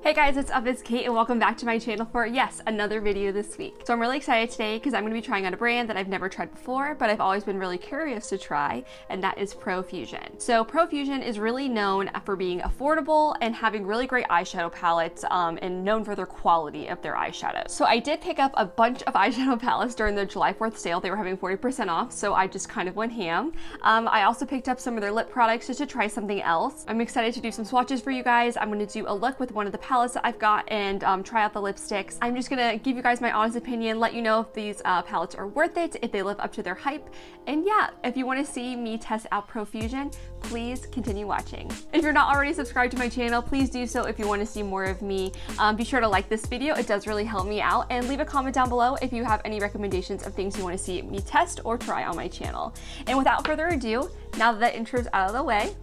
Hey guys, what's up? It's Kate and welcome back to my channel for, yes, another video this week. So I'm really excited today because I'm going to be trying out a brand that I've never tried before, but I've always been really curious to try, and that is Profusion. So Profusion is really known for being affordable and having really great eyeshadow palettes and known for their quality of their eyeshadows. So I did pick up a bunch of eyeshadow palettes during the July 4th sale. They were having 40% off, so I just kind of went ham. I also picked up some of their lip products just to try something else. I'm excited to do some swatches for you guys. I'm going to do a look with one of the palettes that I've got and try out the lipsticks. I'm just gonna give you guys my honest opinion, let you know if these palettes are worth it, if they live up to their hype. And yeah, if you want to see me test out Profusion, please continue watching. If you're not already subscribed to my channel, please do so if you want to see more of me. Be sure to like this video, it does really help me out, and leave a comment down below if you have any recommendations of things you want to see me test or try on my channel. And without further ado, now that the intro's out of the way,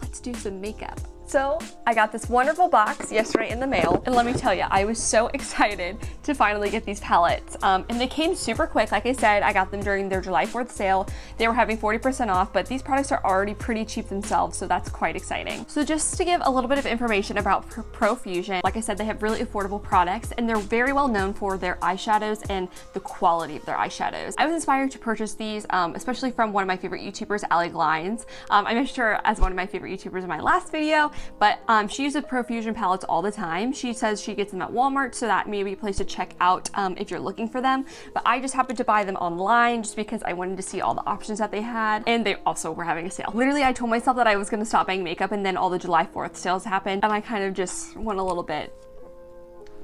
let's do some makeup. So I got this wonderful box yesterday in the mail, and let me tell you, I was so excited to finally get these palettes. And they came super quick. Like I said, I got them during their July 4th sale. They were having 40% off, but these products are already pretty cheap themselves, so that's quite exciting. So just to give a little bit of information about Profusion, like I said, they have really affordable products, and they're very well known for their eyeshadows and the quality of their eyeshadows. I was inspired to purchase these, especially from one of my favorite YouTubers, Allie Glines. I mentioned her as one of my favorite YouTubers in my last video, but she uses Profusion palettes all the time. She says she gets them at Walmart, so that may be a place to check out if you're looking for them. But I just happened to buy them online just because I wanted to see all the options that they had, and they also were having a sale. Literally, I told myself that I was gonna stop buying makeup, and then all the July 4th sales happened, and I kind of just went a little bit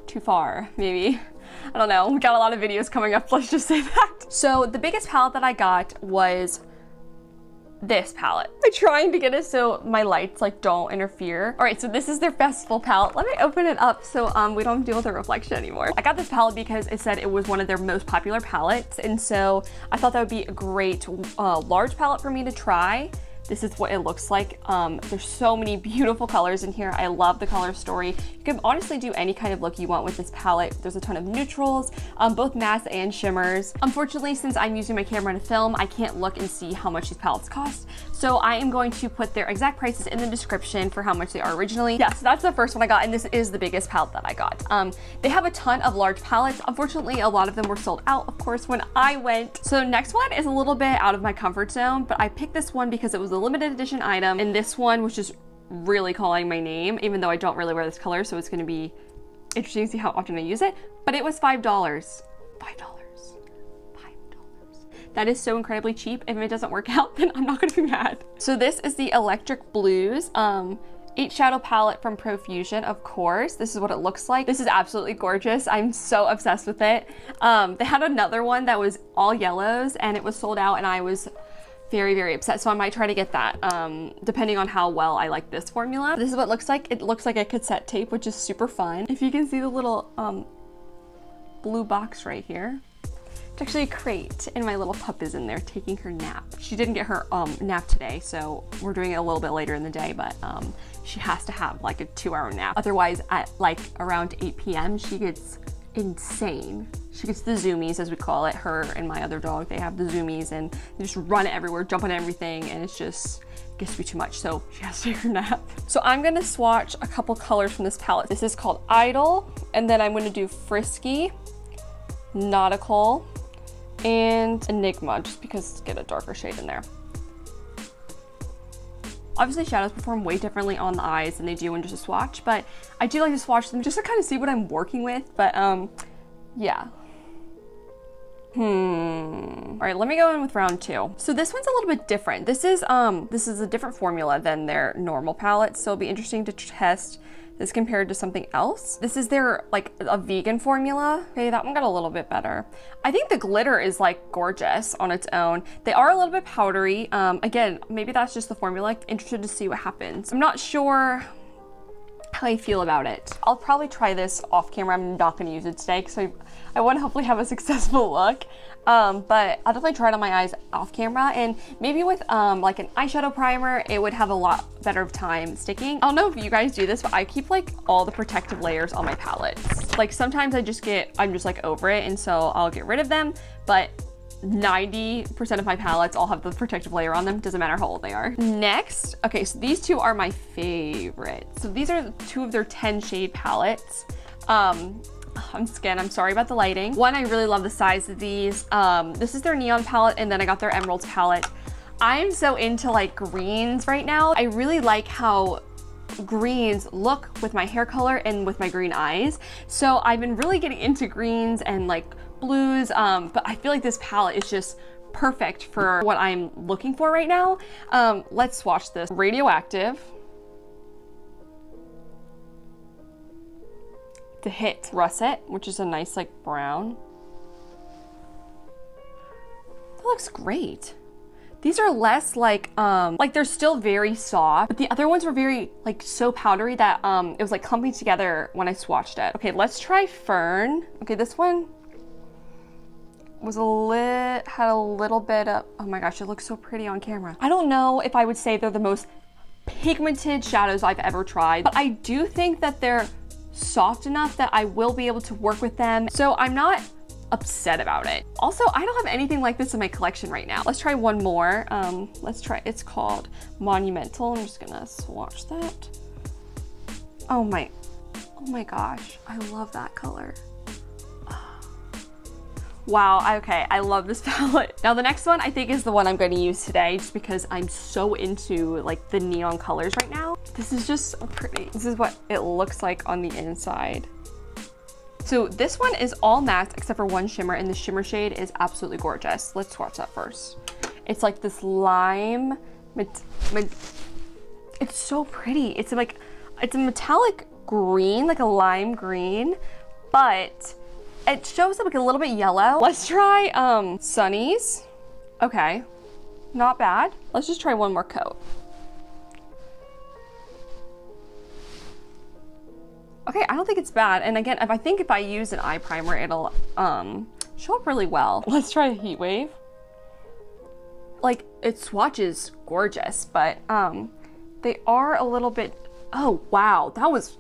too far, maybe. I don't know, we got a lot of videos coming up, let's just say that. So the biggest palette that I got was this palette. I'm trying to get it so my lights like don't interfere. All right, so this is their festival palette. Let me open it up so we don't deal with the reflection anymore. I got this palette because it said it was one of their most popular palettes, and so I thought that would be a great large palette for me to try. This is what it looks like. There's so many beautiful colors in here. I love the color story. You can honestly do any kind of look you want with this palette. There's a ton of neutrals, both mattes and shimmers. Unfortunately, since I'm using my camera to film, I can't look and see how much these palettes cost. So I am going to put their exact prices in the description for how much they are originally. Yeah, so that's the first one I got, and this is the biggest palette that I got. They have a ton of large palettes. Unfortunately, a lot of them were sold out, of course, when I went. So next one is a little bit out of my comfort zone, but I picked this one because it was a limited edition item, and this one was just really calling my name, even though I don't really wear this color, so it's gonna be interesting to see how often I use it. But it was $5. $5. That is so incredibly cheap. If it doesn't work out, then I'm not gonna be mad. So this is the Electric Blues 8 shadow palette from Profusion, of course. This is what it looks like. This is absolutely gorgeous. I'm so obsessed with it. They had another one that was all yellows, and it was sold out, and I was very, very upset. So I might try to get that, depending on how well I like this formula. This is what it looks like. It looks like a cassette tape, which is super fun. If you can see the little blue box right here. It's actually a crate, and my little pup is in there taking her nap. She didn't get her nap today, so we're doing it a little bit later in the day, but she has to have like a 2-hour nap. Otherwise, at like around 8 p.m., she gets insane. She gets the zoomies, as we call it. Her and my other dog, they have the zoomies, and they just run everywhere, jump on everything, and it's just gets to be too much, so she has to take her nap. So I'm gonna swatch a couple colors from this palette. This is called Idol, and then I'm gonna do Frisky, Nautical, and Enigma, just because get a darker shade in there. Obviously, shadows perform way differently on the eyes than they do in just a swatch, but I do like to swatch them just to kind of see what I'm working with, but yeah. All right, let me go in with round 2. So this one's a little bit different. This is a different formula than their normal palette, so it'll be interesting to test this compared to something else. This is their like a vegan formula. Okay, that one got a little bit better. I think the glitter is like gorgeous on its own. They are a little bit powdery. Again, maybe that's just the formula. Interested to see what happens. I'm not sure how I feel about it. I'll probably try this off camera. I'm not gonna use it today because I want to hopefully have a successful look. But I'll definitely try it on my eyes off camera, and maybe with like an eyeshadow primer, it would have a lot better time sticking. I don't know if you guys do this, but I keep like all the protective layers on my palettes. Like sometimes I'm just like over it, and so I'll get rid of them, but 90% of my palettes all have the protective layer on them, doesn't matter how old they are. Next, okay, so these two are my favorite. So these are two of their 10 shade palettes. I'm sorry about the lighting. One, I really love the size of these. This is their neon palette, and then I got their emeralds palette. I'm so into like greens right now. I really like how greens look with my hair color and with my green eyes. So I've been really getting into greens and like blues, but I feel like this palette is just perfect for what I'm looking for right now. Let's swatch this. Radioactive. To hit Russet, which is a nice like brown. That looks great. These are less like they're still very soft, but the other ones were very like so powdery that it was like clumping together when I swatched it. Okay, let's try Fern. Okay, this one was had a little bit of, oh my gosh, it looks so pretty on camera. I don't know if I would say they're the most pigmented shadows I've ever tried, but I do think that they're soft enough that I will be able to work with them. So I'm not upset about it. Also, I don't have anything like this in my collection right now. Let's try one more. Let's try, it's called Monumental. I'm just gonna swatch that. Oh my gosh, I love that color. Wow, okay, I love this palette. Now the next one I think is the one I'm going to use today just because I'm so into like the neon colors right now. This is just so pretty. This is what it looks like on the inside. So this one is all matte except for one shimmer, and the shimmer shade is absolutely gorgeous. Let's swatch that first. It's like this lime, it's so pretty. It's like, it's a metallic green, like a lime green, but it shows up like a little bit yellow. Let's try Sunnies. Okay, not bad. Let's just try one more coat. Okay, I don't think it's bad. And again, I think if I use an eye primer, it'll show up really well. Let's try Heat Wave. Like, it swatches gorgeous, but they are a little bit, oh wow, that was,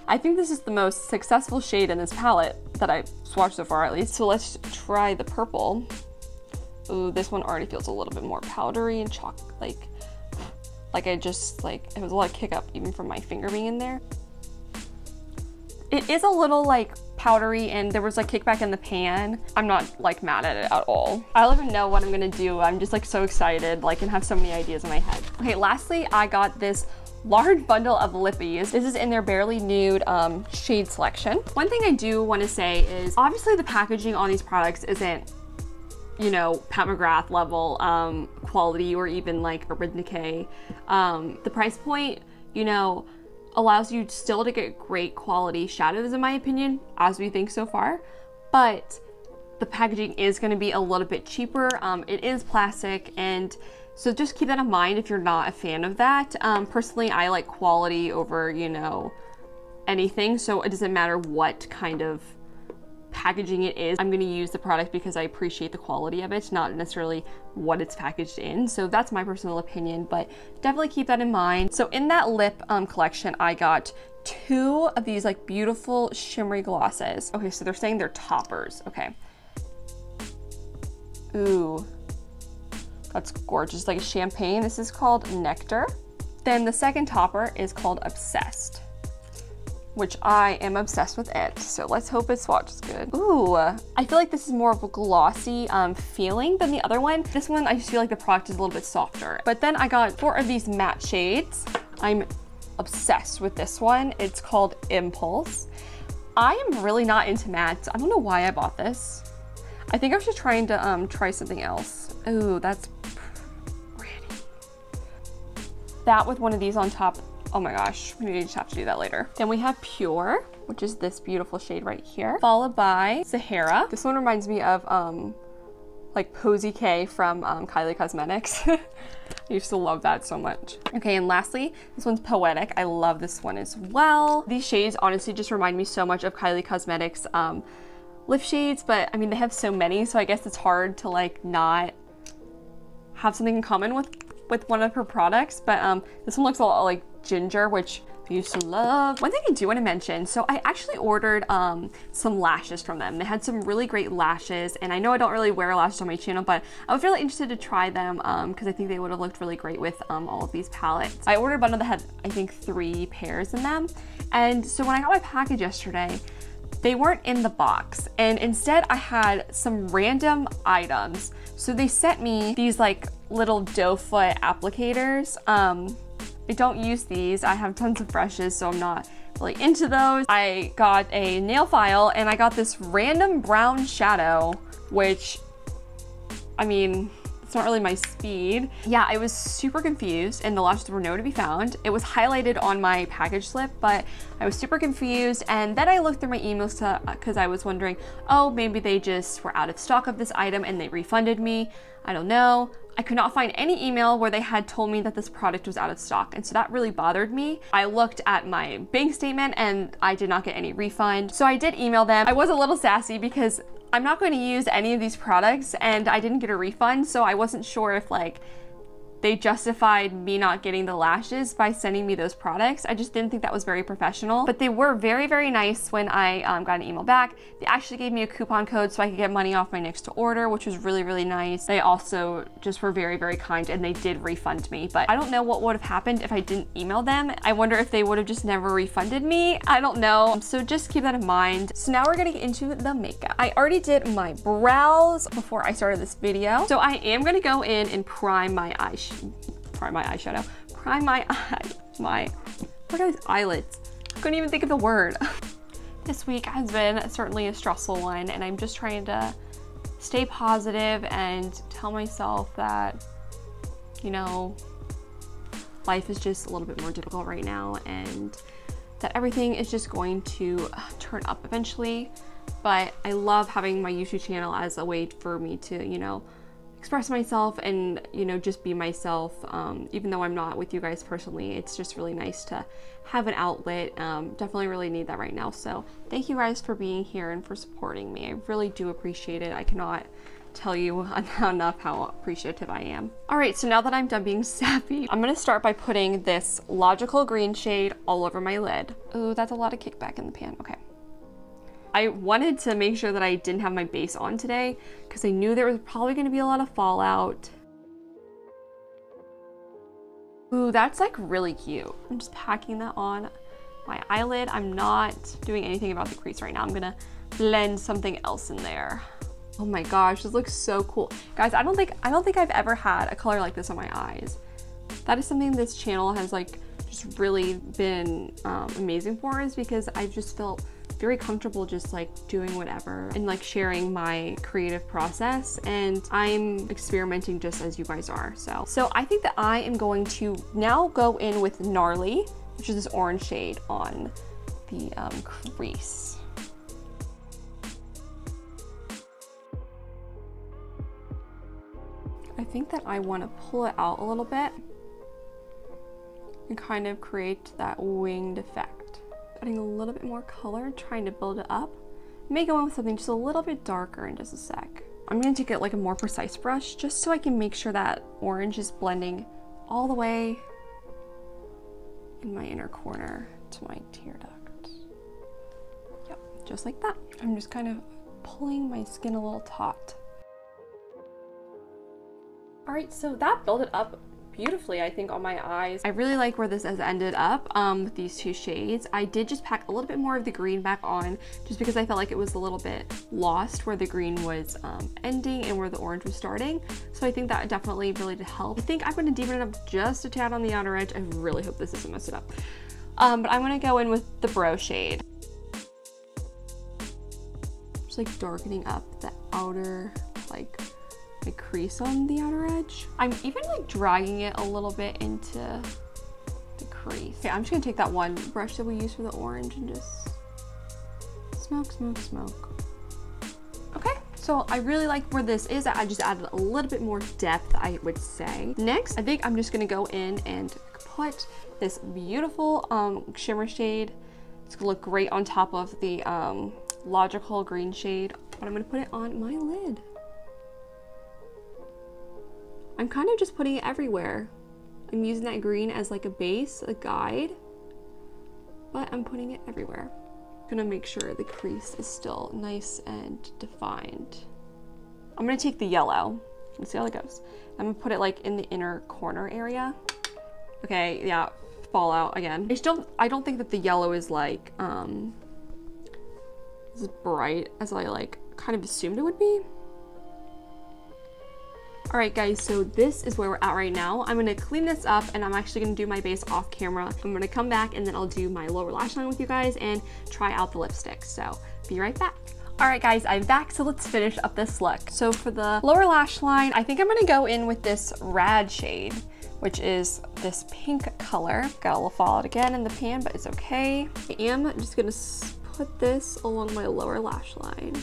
I think this is the most successful shade in this palette that I've swatched so far, at least. So let's try the purple. Ooh, this one already feels a little bit more powdery and like I just like, it was a lot of kick up even from my finger being in there. It is a little like powdery and there was like kickback in the pan. I'm not like mad at it at all. I don't even know what I'm gonna do. I'm just like so excited, like, and have so many ideas in my head. Okay, lastly, I got this large bundle of Lippies. This is in their Barely Nude shade selection. One thing I do want to say is obviously the packaging on these products isn't, you know, Pat McGrath level quality or even like Urban Decay. The price point, you know, allows you still to get great quality shadows in my opinion, as we think so far, but the packaging is going to be a little bit cheaper. It is plastic, and so just keep that in mind if you're not a fan of that. Personally, I like quality over, you know, anything, so it doesn't matter what kind of packaging it is. I'm going to use the product because I appreciate the quality of it, not necessarily what it's packaged in. So that's my personal opinion, but definitely keep that in mind. So in that lip collection, I got 2 of these like beautiful shimmery glosses. Okay, so they're saying they're toppers. Okay. Ooh, that's gorgeous, like champagne. This is called Nectar. Then the second topper is called Obsessed, which I am obsessed with it. So let's hope it swatches good. Ooh, I feel like this is more of a glossy feeling than the other one. This one, I just feel like the product is a little bit softer. But then I got 4 of these matte shades. I'm obsessed with this one. It's called Impulse. I am really not into mattes. I don't know why I bought this. I think I was just trying to try something else. Ooh, that's pretty. That with one of these on top. Oh my gosh, we just have to do that later. Then we have Pure, which is this beautiful shade right here, followed by Sahara. This one reminds me of like Posy K from Kylie Cosmetics. I used to love that so much. Okay, and lastly, this one's Poetic. I love this one as well. These shades honestly just remind me so much of Kylie Cosmetics lip shades, but I mean, they have so many, so I guess it's hard to like not have something in common with one of her products. But this one looks a lot like Ginger, which used to love. One thing I do want to mention, so I actually ordered some lashes from them. They had some really great lashes, and I know I don't really wear lashes on my channel, but I was really interested to try them because I think they would have looked really great with all of these palettes. I ordered a bundle that had, I think, 3 pairs in them, and so when I got my package yesterday, they weren't in the box, and instead I had some random items. So they sent me these like little doe foot applicators. I don't use these. I have tons of brushes, so I'm not really into those. I got a nail file, and I got this random brown shadow, which, I mean, it's not really my speed. Yeah, I was super confused, and the lashes were nowhere to be found. It was highlighted on my package slip, but I was super confused, and then I looked through my emails because I was wondering, oh, maybe they just were out of stock of this item and they refunded me. I don't know. I could not find any email where they had told me that this product was out of stock, and so that really bothered me. I looked at my bank statement and I did not get any refund, so I did email them. I was a little sassy because I'm not going to use any of these products and I didn't get a refund, so I wasn't sure if like they justified me not getting the lashes by sending me those products. I just didn't think that was very professional, but they were very, very nice when I got an email back. They actually gave me a coupon code so I could get money off my next order, which was really, really nice. They also just were very, very kind, and they did refund me, but I don't know what would have happened if I didn't email them. I wonder if they would have just never refunded me. I don't know, so just keep that in mind. So now we're getting into the makeup. I already did my brows before I started this video, so I am gonna go in and prime my eyeshadow. Look at these eyelids. Couldn't even think of the word. This week has been certainly a stressful one, and I'm just trying to stay positive and tell myself that, you know, life is just a little bit more difficult right now, and that everything is just going to turn up eventually. But I love having my YouTube channel as a way for me to, you know, express myself and, you know, just be myself. Even though I'm not with you guys personally, it's just really nice to have an outlet. Definitely really need that right now. So thank you guys for being here and for supporting me. I really do appreciate it. I cannot tell you enough how appreciative I am. All right, so now that I'm done being sappy, I'm gonna start by putting this Logical Green shade all over my lid. Ooh, that's a lot of kickback in the pan. Okay. I wanted to make sure that I didn't have my base on today because I knew there was probably going to be a lot of fallout. Ooh, that's like really cute. I'm just packing that on my eyelid. I'm not doing anything about the crease right now. I'm gonna blend something else in there. Oh my gosh, this looks so cool. Guys, I don't think I've ever had a color like this on my eyes. That is something this channel has like just really been amazing for, is because I've just felt very comfortable just like doing whatever and like sharing my creative process, and I'm experimenting just as you guys are. So I think that I am going to now go in with Gnarly, which is this orange shade, on the crease. I think that I want to pull it out a little bit and kind of create that winged effect. Adding a little bit more color, trying to build it up. I may go in with something just a little bit darker in just a sec. I'm going to take like a more precise brush just so I can make sure that orange is blending all the way in my inner corner to my tear duct. Yep, just like that. I'm just kind of pulling my skin a little taut. All right, so that built it up beautifully, I think, on my eyes. I really like where this has ended up with these two shades. I did just pack a little bit more of the green back on just because I felt like it was a little bit lost where the green was ending and where the orange was starting. So I think that definitely really did help. I think I'm going to deepen it up just a tad on the outer edge. I really hope this doesn't mess it up. But I'm going to go in with the Bro shade. Just like darkening up the outer, like, my crease on the outer edge. I'm even like dragging it a little bit into the crease. Okay, I'm just gonna take that one brush that we used for the orange and just smoke, smoke, smoke. Okay, so I really like where this is. I just added a little bit more depth, I would say. Next, I think I'm just gonna go in and put this beautiful shimmer shade. It's gonna look great on top of the Logical Green shade, but I'm gonna put it on my lid. I'm kind of just putting it everywhere. I'm using that green as like a base, a guide. but I'm putting it everywhere. I'm gonna make sure the crease is still nice and defined. I'm gonna take the yellow. Let's see how it goes. I'm gonna put it like in the inner corner area. Okay, yeah, fallout again. I don't think that the yellow is like as bright as I like kind of assumed it would be. All right guys, so this is where we're at right now. I'm gonna clean this up and I'm actually gonna do my base off camera. I'm gonna come back and then I'll do my lower lash line with you guys and try out the lipstick. So be right back. All right guys, I'm back, so let's finish up this look. So for the lower lash line, I think I'm gonna go in with this RAVED shade, which is this pink color. Got a little fallout again in the pan, but it's okay. I am just gonna put this along my lower lash line.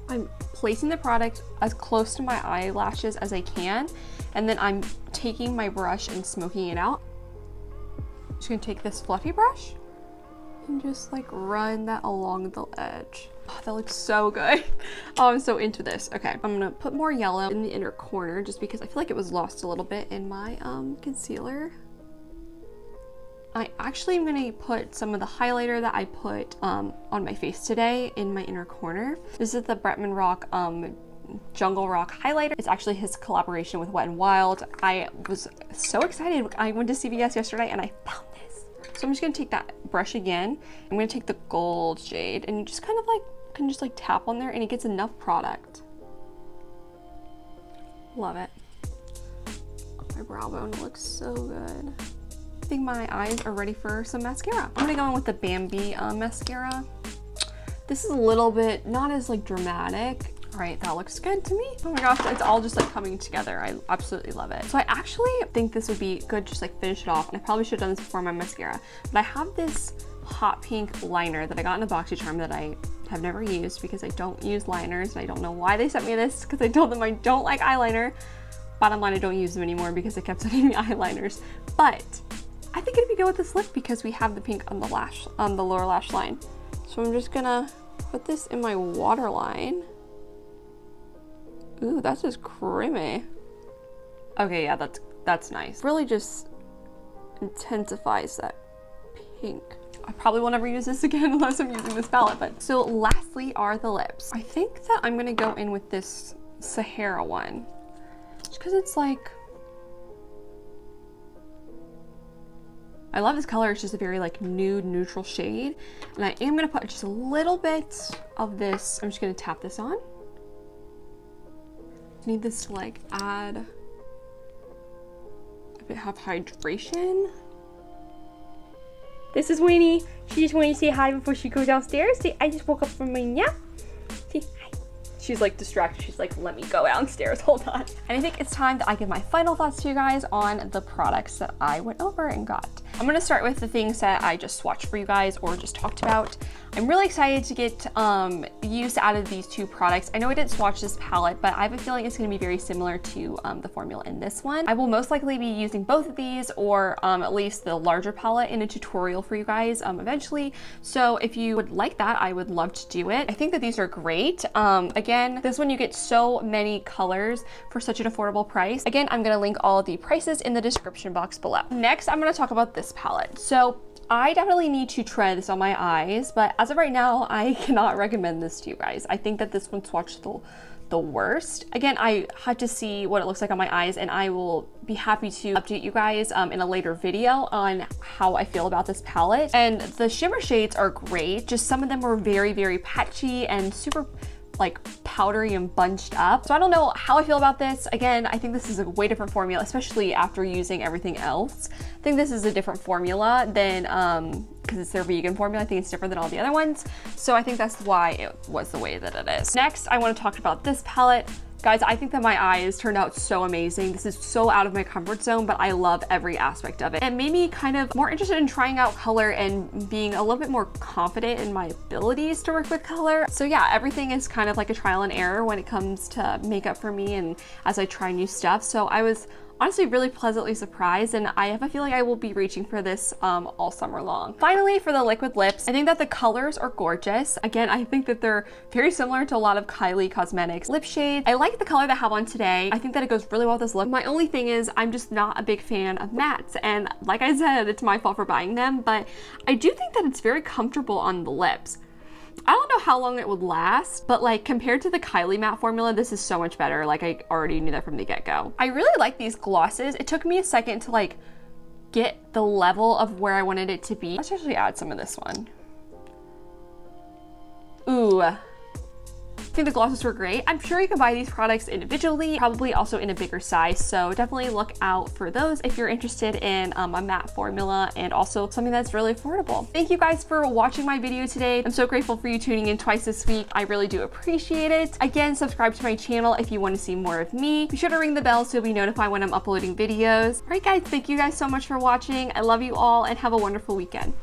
I'm placing the product as close to my eyelashes as I can, and then I'm taking my brush and smoking it out. Just gonna take this fluffy brush and just like run that along the edge. Oh, that looks so good. Oh, I'm so into this. Okay, I'm gonna put more yellow in the inner corner just because I feel like it was lost a little bit in my concealer. I actually am gonna put some of the highlighter that I put on my face today in my inner corner. This is the Bretman Rock Jungle Rock highlighter. It's actually his collaboration with Wet n Wild. I was so excited. I went to CVS yesterday and I found this. So I'm just gonna take that brush again. I'm gonna take the gold shade and you just kind of like, can just like tap on there and it gets enough product. Love it. My brow bone looks so good. I think my eyes are ready for some mascara. I'm gonna go in with the Bambi mascara. This is a little bit, not as like dramatic. All right, that looks good to me. Oh my gosh, it's all just like coming together. I absolutely love it. So I actually think this would be good, just like finish it off. And I probably should have done this before my mascara, but I have this hot pink liner that I got in a BoxyCharm that I have never used because I don't use liners. And I don't know why they sent me this because I told them I don't like eyeliner. Bottom line, I don't use them anymore because they kept sending me eyeliners. But I think it'd be good with this look because we have the pink on the lower lash line. So I'm just gonna put this in my waterline. Ooh, that's just creamy. Okay, yeah, that's nice. Really just intensifies that pink. I probably will never use this again unless I'm using this palette, but. So lastly are the lips. I think that I'm gonna go in with this Sahara one. Just cause it's like, I love this color. It's just a very like nude neutral shade. And I am gonna put just a little bit of this. I'm just gonna tap this on. Need this to like add a bit of hydration. This is Winnie. She just wanted to say hi before she goes downstairs. Say, I just woke up from my nap. Say hi. She's like distracted. She's like, let me go downstairs, hold on. And I think it's time that I give my final thoughts to you guys on the products that I went over and got. I'm gonna start with the things that I just swatched for you guys or just talked about. I'm really excited to get use out of these two products. I know I didn't swatch this palette, but I have a feeling it's gonna be very similar to the formula in this one. I will most likely be using both of these or at least the larger palette in a tutorial for you guys eventually. So if you would like that, I would love to do it. I think that these are great. Again, this one you get so many colors for such an affordable price. Again, I'm gonna link all of the prices in the description box below. Next, I'm gonna talk about this palette. So I definitely need to try this on my eyes, but as of right now, I cannot recommend this to you guys. I think that this one swatched the worst. Again, I had to see what it looks like on my eyes, and I will be happy to update you guys in a later video on how I feel about this palette. And the shimmer shades are great, just some of them were very, very patchy and super like powdery and bunched up. So I don't know how I feel about this. Again, I think this is a way different formula, especially after using everything else. I think this is a different formula than, because it's their vegan formula, I think it's different than all the other ones. So I think that's why it was the way that it is. Next, I want to talk about this palette. Guys, I think that my eyes turned out so amazing. This is so out of my comfort zone, but I love every aspect of it. It made me kind of more interested in trying out color and being a little bit more confident in my abilities to work with color. So yeah, everything is kind of like a trial and error when it comes to makeup for me and as I try new stuff. So I was honestly really pleasantly surprised, and I have a feeling I will be reaching for this all summer long. Finally, for the liquid lips, I think that the colors are gorgeous. Again, I think that they're very similar to a lot of Kylie Cosmetics lip shades. I like the color that I have on today. I think that it goes really well with this look. My only thing is I'm just not a big fan of mattes, and like I said, it's my fault for buying them, but I do think that it's very comfortable on the lips. I don't know how long it would last, but like compared to the Kylie matte formula, this is so much better. Like I already knew that from the get-go. I really like these glosses. It took me a second to like get the level of where I wanted it to be. Let's actually add some of this one. Ooh. I think the glosses were great. I'm sure you can buy these products individually, probably also in a bigger size, so definitely look out for those if you're interested in a matte formula and also something that's really affordable. Thank you guys for watching my video today. I'm so grateful for you tuning in twice this week. I really do appreciate it. Again, subscribe to my channel if you want to see more of me. Be sure to ring the bell so you'll be notified when I'm uploading videos. All right guys, thank you guys so much for watching. I love you all and have a wonderful weekend.